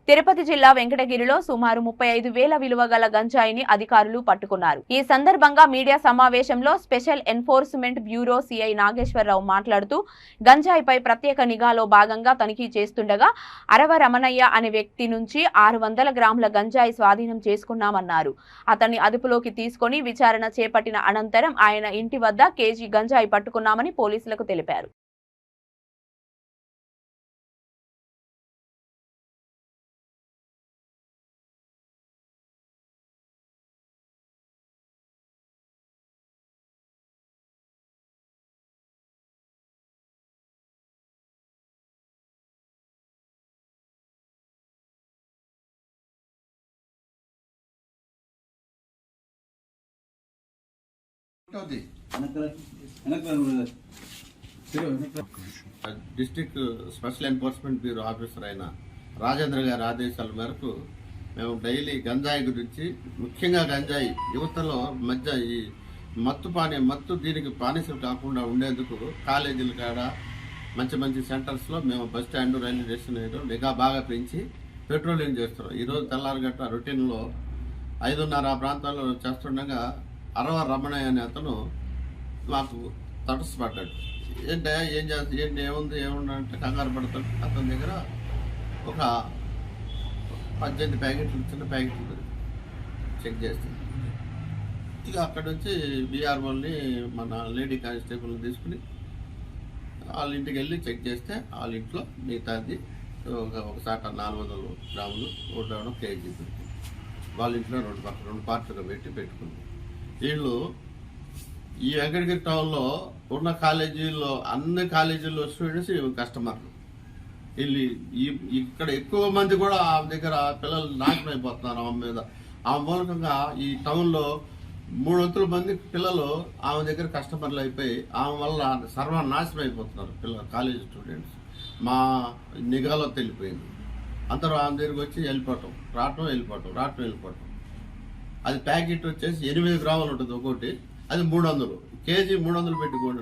తిరుపతి జిల్లా వెంకటగిరిలో సుమారు 35,000 విలువ గల గంజాయిని అధికారులు పట్టుకున్నారు. ఈ సందర్భంగా మీడియా సమావేశంలో special enforcement bureau CI Nageswara Rao మాట్లాడుతూ గంజాయిపై ప్రత్యేక నిఘాలో భాగంగా తనిఖీ చేస్తుండగా అరవ రమణయ్య అనే వ్యక్తి నుంచి 600 గ్రాముల గంజాయి స్వాధీనం చేసుకున్నామన్నారు. అతన్ని అదుపులోకి తీసుకొని విచారణ చేపట్టిన అనంతరం ఆయన ఇంటి వద్ద కేజీ గంజాయి పట్టుకున్నామని పోలీసులకు తెలిపారు. District special enforcement bureau officer అయిన రాజేంద్ర గారి ఆదేశాల మేరకు మేము డైలీ గంజాయి గురించి, ముఖ్యంగా గంజాయి యువతలో మధ్య ఈ మత్తు దీనికి బానిసలు కాకుండా ఉండేందుకు కాలేజీల కాడ మంచి మంచి సెంటర్స్లో మేము బస్ స్టాండ్, రైల్వే స్టేషన్ నిఘా బాగా పెంచి పెట్రోలింగ్ చేస్తున్నాం. ఈరోజు తెల్లారగట్ట రొటీన్లో 5:30 ఆ ప్రాంతాల్లో చేస్తుండగా అరవ రమణయ్య అనే అతను మాకు తటస్థపడ్డాడు. ఏంటంటే ఏముంది అంటే కంగారు పడతాడు. అతని దగ్గర ఒక 18 ప్యాకెట్లు, చిన్న ప్యాకెట్లు చెక్ చేస్తుంది. ఇక అక్కడి నుంచి బీఆర్ఓల్ని, మన లేడీ కానిస్టేబుల్ని తీసుకుని వాళ్ళ ఇంటికి వెళ్ళి చెక్ చేస్తే వాళ్ళ ఇంట్లో మిగతాది ఒకసాట 400 గ్రాములు 1 కేజీ దొరికింది. వాళ్ళ ఇంట్లో రెండు పార్ట్లుగా పెట్టుకుంది. వీళ్ళు ఈ వెంకటగిరి టౌన్లో ఉన్న కాలేజీల్లో, అన్ని కాలేజీల్లో స్టూడెంట్స్ కస్టమర్లు. వీళ్ళు ఇక్కడ ఎక్కువ మంది కూడా ఆమె దగ్గర పిల్లలు నాశనం అయిపోతున్నారు. ఆమె మీద, ఆమె మూలకంగా ఈ టౌన్లో 300 మంది పిల్లలు ఆమె దగ్గర కస్టమర్లు అయిపోయి ఆమె వల్ల సర్వనాశనం అయిపోతున్నారు పిల్లలు, కాలేజీ స్టూడెంట్స్. మా నిఘాలో తెలిపోయింది. అందరూ ఆమె దగ్గరికి వచ్చి రావటం వెళ్ళిపోవటం. అది ప్యాకెట్ వచ్చేసి 8 గ్రాములు ఉంటుంది ఒకటి, అది 300 కేజీ 300 పెట్టుకోండి,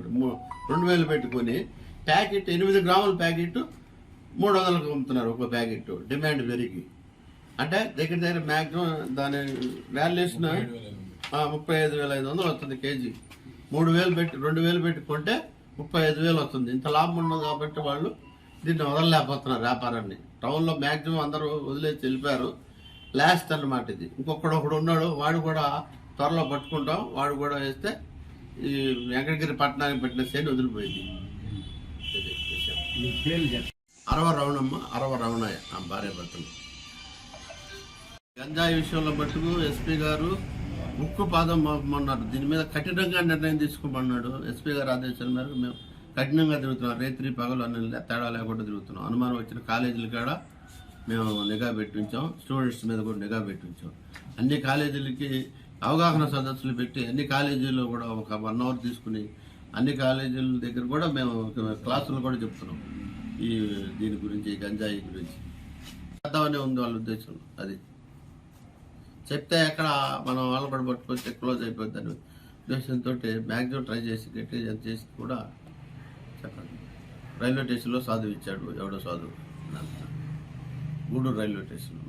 2000 పెట్టుకొని ప్యాకెట్ 8 గ్రాముల ప్యాకెట్ 300కు అమ్ముతున్నారు ఒక ప్యాకెట్. డిమాండ్ పెరిగి అంటే దగ్గర మ్యాక్సిమం దాని వాల్యుయేషన్ 35,500 వస్తుంది కేజీ. 2000 పెట్టుకుంటే 35,000 వస్తుంది. ఇంత లాభం ఉండదు కాబట్టి వాళ్ళు దీన్ని వదలలేకపోతున్నారు వ్యాపారాన్ని. టౌన్లో మ్యాక్సిమం అందరూ వదిలేసి వెళ్ళిపోయారు. లాస్ట్ అన్నమాట ఇది. ఒకడు ఉన్నాడు, వాడు కూడా త్వరలో పట్టుకుంటాం. వాడు కూడా వేస్తే ఈ వెంకటగిరి పట్టణానికి పెట్టిన సేను వదిలిపోయింది. అరవ రమణయ్య ఆ భార్య భర్తలు. గంజాయి విషయంలో మట్టుకు ఎస్పీ గారు ముక్కు పాదం మన్నారు. దీని మీద కఠినంగా నిర్ణయం తీసుకోమన్నాడు. ఎస్పీ గారు ఆదేశాల మేరకు మేము కఠినంగా తిరుగుతున్నాం. రేత్రి పగలు అన్ని తేడా లేకుండా తిరుగుతున్నాం. అనుమానం వచ్చిన కాలేజీలు కాడ మేము నిఘా పెట్టించాం. స్టూడెంట్స్ మీద కూడా నిఘా పెట్టించాం. అన్ని కాలేజీలకి అవగాహన సదస్సులు పెట్టి అన్ని కాలేజీల్లో కూడా ఒక 1 అవర్ తీసుకుని అన్ని కాలేజీల దగ్గర కూడా మేము క్లాసులు కూడా చెప్తున్నాం దీని గురించి, గంజాయి గురించి. చేద్దామనే ఉంది వాళ్ళ ఉద్దేశం. అది చెప్తే ఎక్కడ మనం వాళ్ళు కూడా పట్టుకొస్తే క్లోజ్ అయిపోద్ది అని ఉద్దేశంతో మ్యాక్సిమం ట్రై చేసి గట్టిగా చేసి కూడా చెప్పండి. రైల్వే స్టేషన్లో సాధువు ఇచ్చాడు, ఎవడో సాధువు, గూడూరు రైల్వే స్టేషన్.